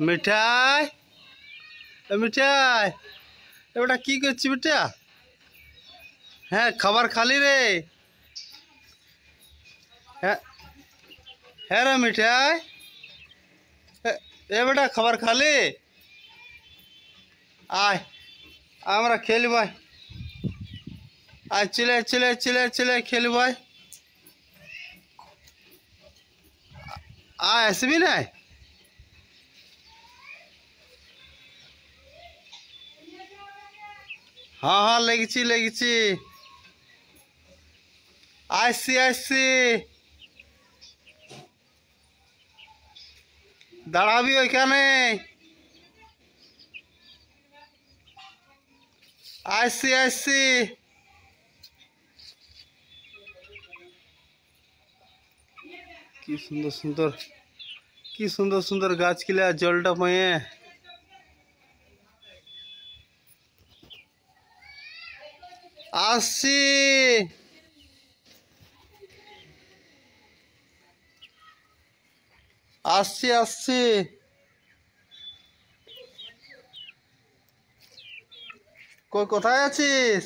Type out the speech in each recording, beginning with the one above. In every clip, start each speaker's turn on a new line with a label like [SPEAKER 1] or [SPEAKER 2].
[SPEAKER 1] মিঠাই মিঠাই এবারটা কি করছি বেটা? হ্যাঁ খাবার খালি রে? হ্যাঁ হ্যাঁ রে মিঠাই, এ বেটা খাবার খালি? আয় আমরা খেলি ভাই, আয় চলে চলে চলে চলে খেলি ভাই, আয় আসবি না? हाँ हाँ লেগেছি লেগেছি, আসছি আসছি, দাঁড়াবি ওইখানে, আসছি আসছি। কি সুন্দর সুন্দর, কি সুন্দর সুন্দর গাছগুলা জলটা পেয়ে। আসছি আসছি আসছি। কই কোথায় আছিস?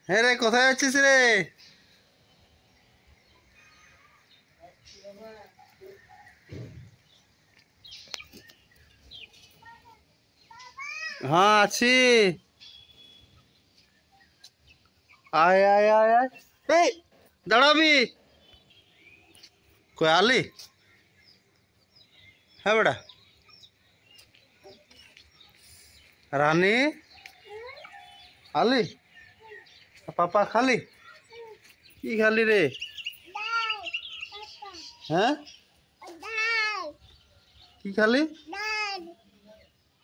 [SPEAKER 1] হ্যাঁ রে কোথায় আছিস রে? হ্যাঁ আছি, আয় আয় আয় আয়। এই দাঁড়াবি, কই আলি? হ্যাঁ বেটা রানী আলি, পাপা খালি? কি খালি রে? হ্যাঁ কি খালি?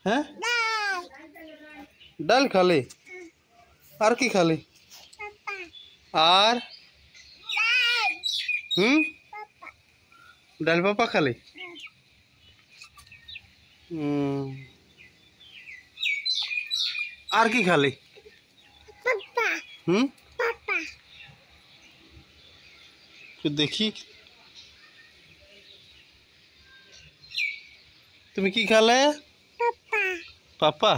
[SPEAKER 1] হ্যাঁ ডাল খালি? আর কি খালি? আর ডাল পাপা খালি? আর কি খালি? তো দেখি তুমি কি খালে? পাপা?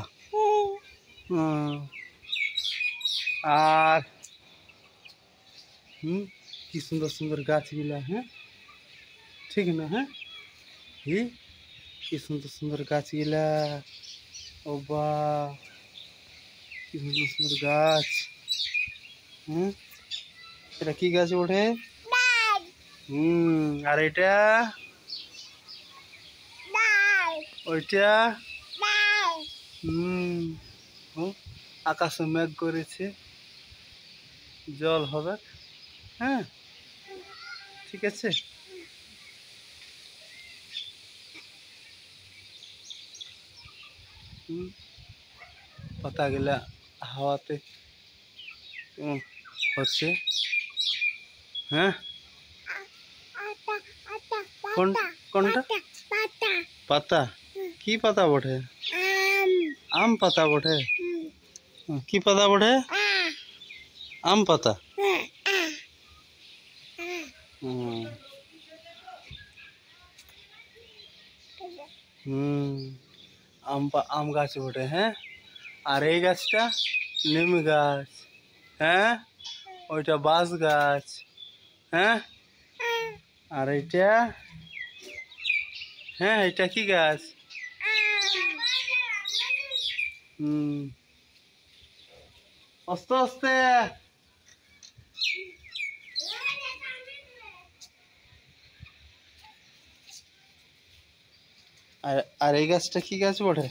[SPEAKER 1] আর কি সুন্দর সুন্দর গাছগুলা, হ্যাঁ ঠিক না? হ্যাঁ কি সুন্দর সুন্দর গাছগুলা, ও বা কি সুন্দর সুন্দর গাছ। এটা কি গাছ ওঠে? আর এটা ওইটা আকাশে মেঘ করেছে, জল হবে। হ্যাঁ ঠিক আছে। পাতাগুলা হাওয়াতে হচ্ছে। হ্যাঁ কোনটা পাতা? কি পাতা বটে? আম পাতা বটে? কি পাতা বটে? আম পাতা। আম গাছ বটে। হ্যাঁ আর এই গাছটা নিম গাছ। হ্যাঁ ওইটা বাঁশ গাছ। হ্যাঁ আর এইটা, হ্যাঁ এটা কি গাছ? আস্তে আস্তে। আর এই গাছটা কি গাছ বটে?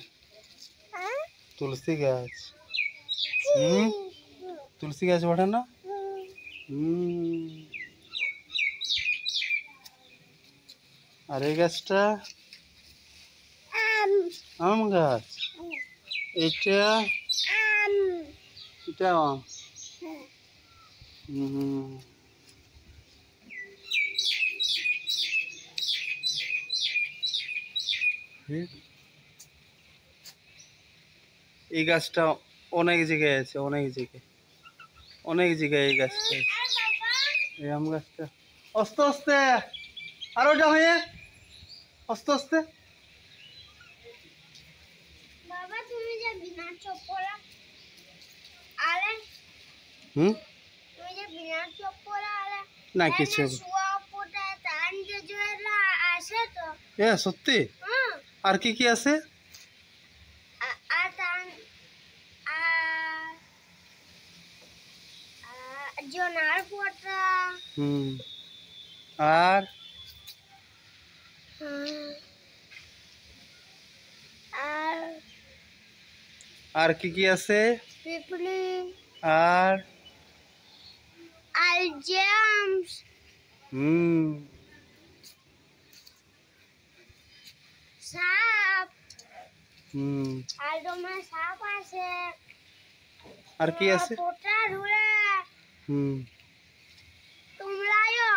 [SPEAKER 1] তুলসী গাছ। তুলসী গাছ বটে না? আর এই গাছটা আম গাছ। এটা এটা আম। এই গাছটা অনেক জায়গায় আছে, অনেক জায়গায়, অনেক জায়গায় এই গাছটা, এই আম গাছটা। আস্তে আস্তে। আর ওটা হয়ে আস্তে আস্তে।
[SPEAKER 2] বাবা তুমি যে বিনা চপ্পলা আলে তুমি যে বিনা চপ্পলা আলে
[SPEAKER 1] না কিছু
[SPEAKER 2] শুয়া পোটা টান যে জেলা আসে তো
[SPEAKER 1] সত্যি। আর কি কি আছে?
[SPEAKER 2] আর টান জনার পোটা
[SPEAKER 1] আর
[SPEAKER 2] আর
[SPEAKER 1] আর কি কি আছে?
[SPEAKER 2] পিপলি
[SPEAKER 1] আর
[SPEAKER 2] আলজেমস সাপ আর তোমার সাপ আছে।
[SPEAKER 1] আর কি আছে?
[SPEAKER 2] পোটা ধরে তোমরাও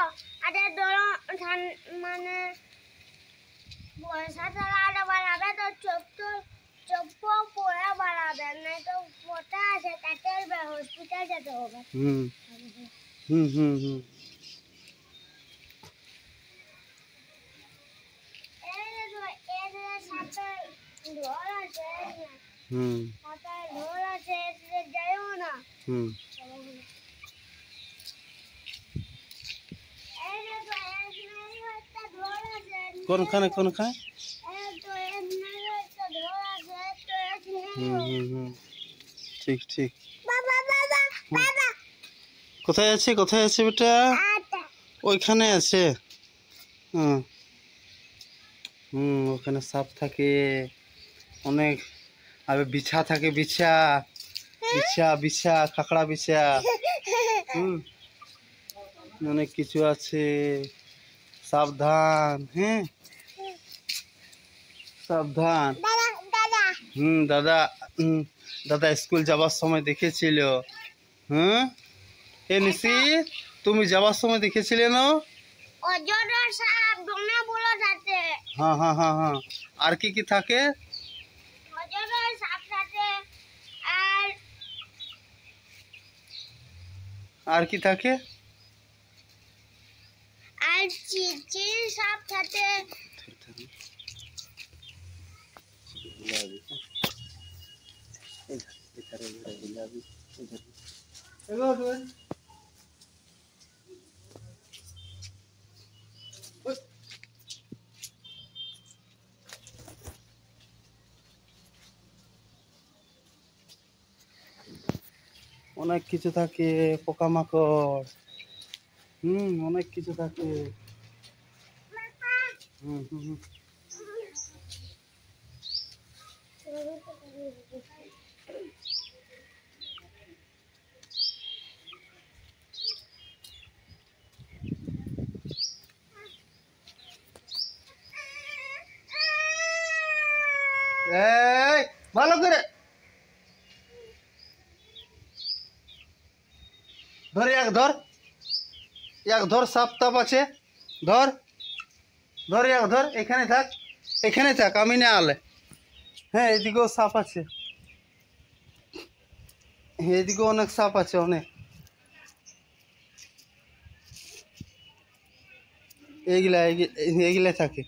[SPEAKER 2] আরে ধরো মানে পয়সা চালাতে বাড়াবে তো চপ্প পড়া বাড়াবে না তো পোটা আছে তাতে হসপিটাল যেতে হবে।
[SPEAKER 1] কোনখানে কোনখানে? ঠিক ঠিক। কোথায় আছে কোথায় আছে বেটা? ওইখানে আছে। ওখানে সাপ থাকে অনেক। আর বিছা থাকে, বিছা বিছা বিছা কাঁকড়া বিছা অনেক কিছু আছে। সাবধান, হ্যাঁ সাবধান। দাদা দাদা স্কুল যাবার সময় দেখেছিল। এ নিশি তুমি যাবার সময় দেখেছিলে না? হ্যাঁ হ্যাঁ হ্যাঁ হ্যাঁ। আর কি কি থাকে? আর কি থাকে?
[SPEAKER 2] আর চিচির সাপ থাকে।
[SPEAKER 1] অনেক কিছু থাকে, পোকামাকড় অনেক কিছু থাকে। এই ভালো করে ধর, এক ধর সাপ তাপ আছে, ধর ধর এক ধর। এখানে থাক, এখানে থাক, আমি না আলে। হ্যাঁ এদিকেও সাপ আছে, এদিকেও অনেক সাপ আছে অনেক। এইগুলা এইগুলা থাকে।